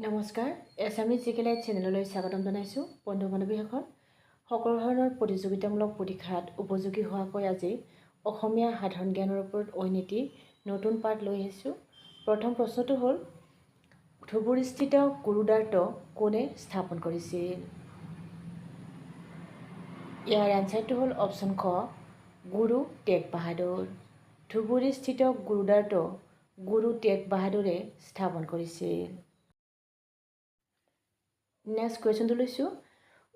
নমস্কাৰ এছামিজ জিকেলাইট চেনেললৈ স্বাগতম জনাইছোঁ বন্ধু বান্ধৱীসকল সকলো ধৰণৰ প্ৰতিযোগিতামূলক পৰীক্ষাত উপযোগী হোৱাকৈ আজি অসমীয়া সাধাৰণ জ্ঞানৰ ওপৰত ঐনীতি নতুন পাঠ লৈ আহিছোঁ। প্ৰথম প্ৰশ্নটো হ'ল ধুবুৰীস্থিত গুৰুদ্বাৰটো কোনে স্থাপন কৰিছিল? ইয়াৰ এনচাৰটো হ'ল অপশ্যন খ গুৰু টেগ বাহাদুৰ। ধুবুৰীস্থিত গুৰুদ্বাৰটো গুৰু টেগ বাহাদুৰে স্থাপন কৰিছিল। নেক্সট কুৱেশ্যনটো লৈছোঁ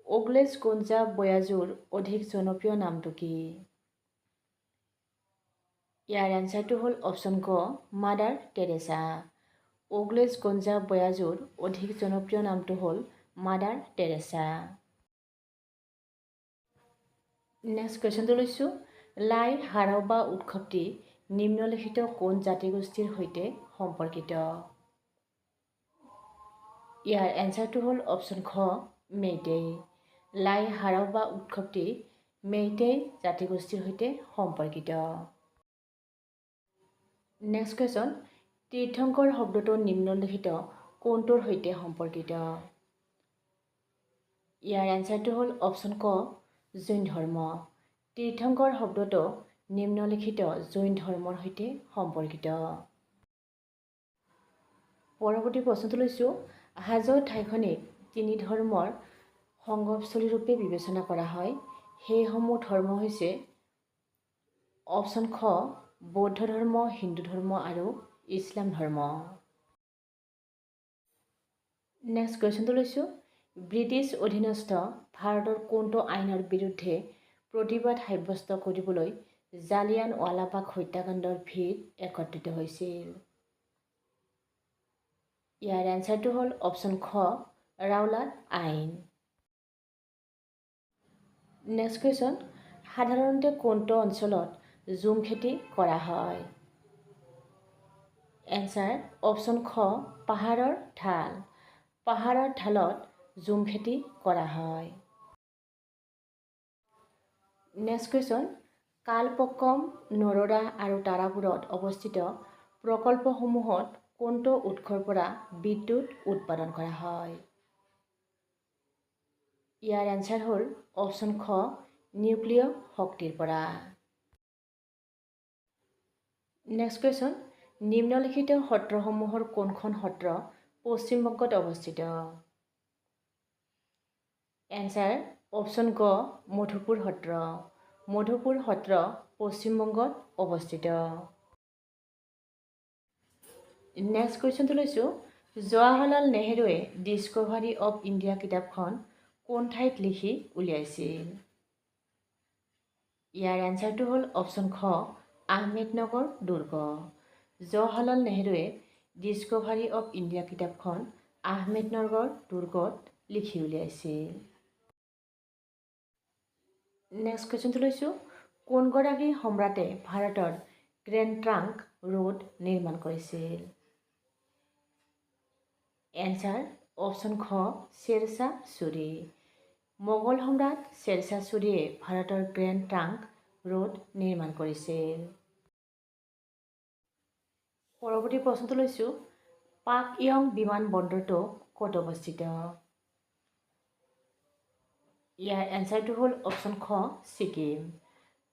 ওগলেজ গঞ্জা বয়াজুৰ অধিক জনপ্ৰিয় নামটো কি? ইয়াৰ এনচাৰটো হ'ল অপশ্যন ক মাদাৰ টেৰেছা। ওগলেজ গঞ্জা বয়াজুৰ অধিক জনপ্ৰিয় নামটো হ'ল মাদাৰ টেৰেছা। নেক্সট কুৱেশ্যনটো লৈছোঁ লাই হাৰাওবা উৎসৱটি নিম্নলিখিত কোন জাতিগোষ্ঠীৰ সৈতে সম্পৰ্কিত? ইয়াৰ এনচাৰটো হ'ল অপশ্যন খ মেইটেই। লাই হাৰাওবা উৎসৱটি মেইটেই জাতিগোষ্ঠীৰ সৈতে সম্পৰ্কিত। নেক্সট কুৱেশ্যন তীৰ্থংকৰ শব্দটো নিম্নলিখিত কোনটোৰ সৈতে সম্পৰ্কিত? ইয়াৰ এনচাৰটো হ'ল অপশ্যন ক জৈন ধৰ্ম। তীৰ্থংকৰ শব্দটো নিম্নলিখিত জৈন ধৰ্মৰ সৈতে সম্পৰ্কিত। পৰৱৰ্তী প্ৰশ্নটো লৈছোঁ হাজো ঠাইখনিক তিনি ধৰ্মৰ সংগমস্থলীৰূপে বিবেচনা কৰা হয়। সেইসমূহ ধৰ্ম হৈছে অপশ্যন খ বৌদ্ধ ধৰ্ম, হিন্দু ধৰ্ম আৰু ইছলাম ধৰ্ম। নেক্সট কুৱেশ্যনটো লৈছোঁ ব্ৰিটিছ অধীনস্থ ভাৰতৰ কোনটো আইনৰ বিৰুদ্ধে প্ৰতিবাদ সাব্যস্ত কৰিবলৈ জালিয়ানৱালাবাগ হত্যাকাণ্ডৰ ভিত একত্ৰিত হৈছিল? ইয়াৰ এনচাৰটো হ'ল অপশ্যন খ ৰাওলাট আইন। নেক্সট কুৱেশ্যন সাধাৰণতে কোনটো অঞ্চলত ঝুম খেতি কৰা হয়? এনচাৰ অপশ্যন খ পাহাৰৰ ঢাল। পাহাৰৰ ঢালত ঝুম খেতি কৰা হয়। নেক্সট কুৱেশ্যন কালপক্কম, নৰোদা আৰু তাৰাপুৰত অৱস্থিত প্ৰকল্পসমূহত কোনটো উৎসৰ পৰা বিদ্যুৎ উৎপাদন কৰা হয়? ইয়াৰ এনচাৰ হ'ল অপশ্যন খ নিউক্লিয় শক্তিৰ পৰা। নেক্সট কুৱেশ্যন নিম্নলিখিত সত্ৰসমূহৰ কোনখন সত্ৰ পশ্চিমবংগত অৱস্থিত? এনচাৰ অপশ্যন গ মধুপুৰ সত্ৰ। মধুপুৰ সত্ৰ পশ্চিমবংগত অৱস্থিত। নেক্সট কুৱেশ্যনটো লৈছোঁ জৱাহৰলাল নেহৰুৱে ডিস্কভাৰী অৱ ইণ্ডিয়া কিতাপখন কোন ঠাইত লিখি উলিয়াইছিল? ইয়াৰ এনচাৰটো হ'ল অপশ্যন খ আহমেদনগৰ দুৰ্গ। জৱাহৰলাল নেহৰুৱে ডিস্কভাৰী অৱ ইণ্ডিয়া কিতাপখন আহমেদনগৰ দুৰ্গত লিখি উলিয়াইছিল। নেক্সট কুৱেশ্যনটো লৈছোঁ কোনগৰাকী সম্ৰাটে ভাৰতৰ গ্ৰেণ্ড ট্ৰাংক ৰোড নিৰ্মাণ কৰিছিল? এনচাৰ অপশ্যন খ শ্বেৰশ্বাহ ছুৰী। মোগল সম্ৰাট শ্বেৰশ্বাহ ছুৰীয়ে ভাৰতৰ গ্ৰেণ্ড ট্ৰাংক ৰোড নিৰ্মাণ কৰিছিল। পৰৱৰ্তী প্ৰশ্নটো লৈছোঁ পাকয়ং বিমানবন্দৰটো ক'ত অৱস্থিত? ইয়াৰ এনচাৰটো হ'ল অপশ্যন খ ছিকিম।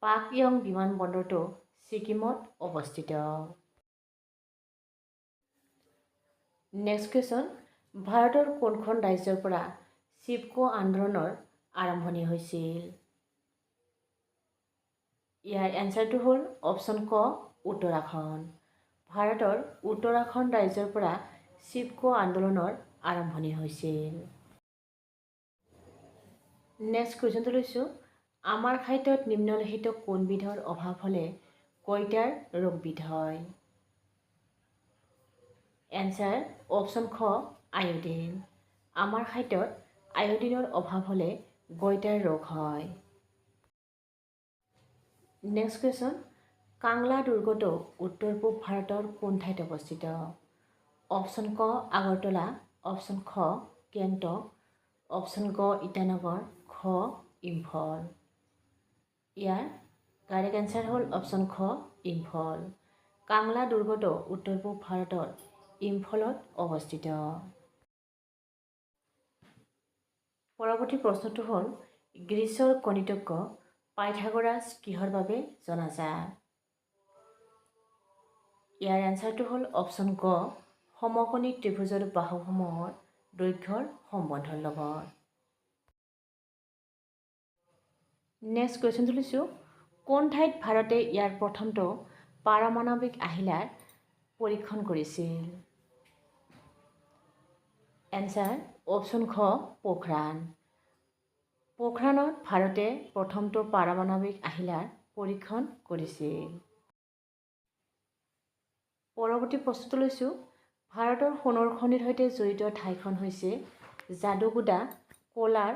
পাকয়ং বিমানবন্দৰটো ছিকিমত অৱস্থিত। নেক্সট কুৱেশ্যন ভাৰতৰ কোনখন ৰাজ্যৰ পৰা চিপকো আন্দোলনৰ আৰম্ভণি হৈছিল? ইয়াৰ এনচাৰটো হ'ল অপশ্যন ক উত্তৰাখণ্ড। ভাৰতৰ উত্তৰাখণ্ড ৰাজ্যৰ পৰা চিপকো আন্দোলনৰ আৰম্ভণি হৈছিল। নেক্সট কুৱেশ্যনটো লৈছোঁ আমাৰ খাদ্যত নিম্নলিখিত কোনবিধৰ অভাৱ হ'লে গইটাৰ ৰোগবিধ হয়? এনচাৰ অপশ্যন খ আয়ডিন। আমাৰ খাদ্যত আয়ডিনৰ অভাৱ হ'লে গইটাৰ ৰোগ হয়। নেক্সট কুৱেশ্যন কাংলা দুৰ্গটো উত্তৰ পূব ভাৰতৰ কোন ঠাইত অৱস্থিত? অপশ্যন ক আগৰতলা, অপশ্যন খ গেংটক, অপশ্যন গ ইটানগৰ, খ ইম্ফল। ইয়াৰ কাৰেক্ট এনচাৰ হ'ল অপশ্যন খ ইম্ফল। কাংলা দুৰ্গটো উত্তৰ পূব ভাৰতৰ ইম্ফলত অৱস্থিত। পৰৱৰ্তী প্ৰশ্নটো হ'ল গ্ৰীচৰ গণিতজ্ঞ পাইথাগোৰাছ কিহৰ বাবে জনাজাত? ইয়াৰ এনচাৰটো হ'ল অপশ্যন গ সমকোণী ত্ৰিভুজৰ বাহুসমূহৰ দৈৰ্ঘ্যৰ সম্বন্ধৰ লগত। নেক্সট কুৱেশ্যনটো লৈছোঁ, কোন ঠাইত ভাৰতে ইয়াৰ প্ৰথমটো পাৰমাণৱিক আহিলাৰ পৰীক্ষণ কৰিছিল? এনচাৰ অপশ্যন খ পোখৰাণ। পোখৰাণত ভাৰতে প্ৰথমটো পাৰমাণৱিক আহিলাৰ পৰীক্ষণ কৰিছিল। পৰৱৰ্তী প্ৰশ্নটো লৈছোঁ, ভাৰতৰ সোণৰ খনিৰ সৈতে জড়িত ঠাইখন হৈছে যাদুগুদা, কোলাৰ,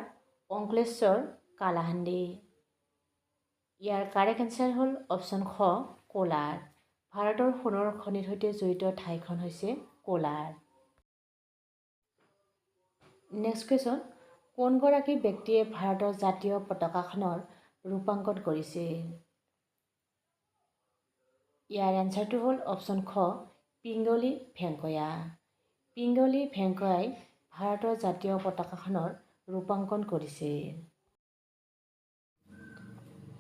অংকলেশ্বৰ, কালাহাণ্ডি। ইয়াৰ কাৰেক্ট এনচাৰ হ'ল অপশ্যন খ কোলাৰ। ভাৰতৰ সোণৰ খনিৰ সৈতে জড়িত ঠাইখন হৈছে কোলাৰ। নেক্সট কুৱেশ্যন, কোনগৰাকী ব্যক্তিয়ে ভাৰতৰ জাতীয় পতাকাখনৰ ৰূপাংকন কৰিছিল? ইয়াৰ এনচাৰটো হ'ল অপশ্যন খ পিংগলি ভেংকয়া। পিংগলি ভেংকয়াই ভাৰতৰ জাতীয় পতাকাখনৰ ৰূপাংকন কৰিছিল।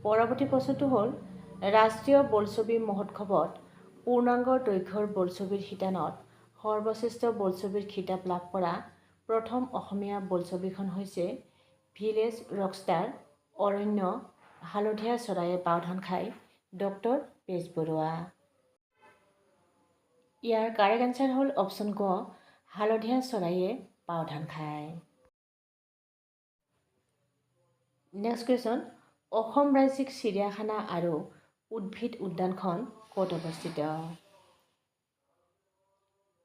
পৰৱৰ্তী প্ৰশ্নটো হ'ল, ৰাষ্ট্ৰীয় বোলছবি মহোৎসৱত পূৰ্ণাংগ দৈৰ্ঘ্যৰ বোলছবিৰ শিতানত সৰ্বশ্ৰেষ্ঠ বোলছবিৰ খিতাপ লাভ কৰা প্ৰথম অসমীয়া বোলছবিখন হৈছে ভিলেজ ৰকষ্টাৰ, অৰণ্য, হালধীয়া চৰাইয়ে বাওধান খায়, ডক্টৰ বেজবৰুৱা। ইয়াৰ কাৰেক্ট এনচাৰ হ'ল অপশ্যন গ হালধীয়া চৰাইয়ে বাওধান খায়। নেক্সট কুৱেশ্যন, অসম ৰাজ্যিক চিৰিয়াখানা আৰু উদ্ভিদ উদ্যানখন ক'ত অৱস্থিত?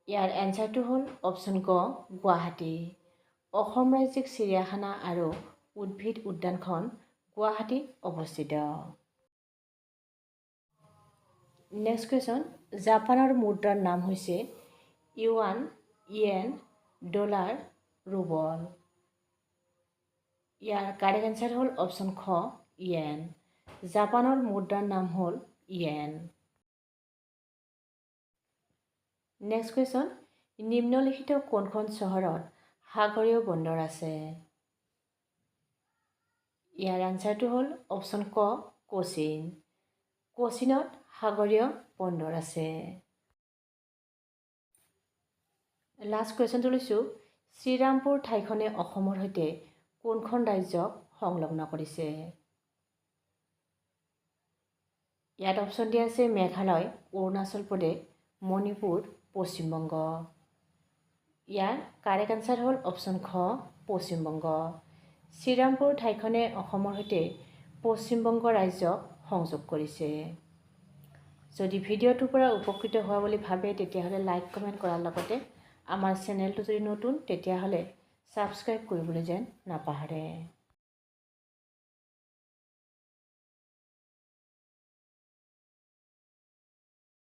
ইয়াৰ এনচাৰটো হ'ল অপশ্যন গ গুৱাহাটী। অসম ৰাজ্যিক চিৰিয়াখানা আৰু উদ্ভিদ উদ্যানখন গুৱাহাটীত অৱস্থিত। নেক্সট কুৱেশ্যন, জাপানৰ মুদ্ৰাৰ নাম হৈছে ইউৱান, ইয়েন, ডলাৰ, ৰুবল। ইয়াৰ কাৰেক্ট এনচাৰ হ'ল অপশ্যন খ ইয়েন। জাপানৰ মুদ্ৰাৰ নাম হ'ল ইয়েন। নেক্সট কুৱেশ্যন, নিম্নলিখিত কোনখন চহৰত সাগৰীয় বন্দৰ আছে? ইয়াৰ এনচাৰটো হ'ল অপশ্যন ক কোচিন। কোচিনত সাগৰীয় বন্দৰ আছে। লাষ্ট কুৱেশ্যনটো লৈছোঁ, শ্ৰীৰামপুৰ ঠাইখনে অসমৰ সৈতে কোনখন ৰাজ্যক সংলগ্ন কৰিছে? ইয়াত অপশ্যন দিয়া আছে মেঘালয়, অৰুণাচল প্ৰদেশ, মণিপুৰ, পশ্চিমবংগ। ইয়াৰ কাৰেক্ট এনচাৰ হ'ল অপশ্যন খ পশ্চিমবংগ। শ্ৰীৰামপুৰ ঠাইখনে অসমৰ সৈতে পশ্চিমবংগ ৰাজ্যক সংযোগ কৰিছে। যদি ভিডিঅ'টোৰ পৰা উপকৃত হোৱা বুলি ভাবে তেতিয়াহ'লে লাইক কমেণ্ট কৰাৰ লগতে আমাৰ চেনেলটো যদি নতুন তেতিয়াহ'লে ছাবস্ক্ৰাইব কৰিবলৈ যেন নাপাহৰে।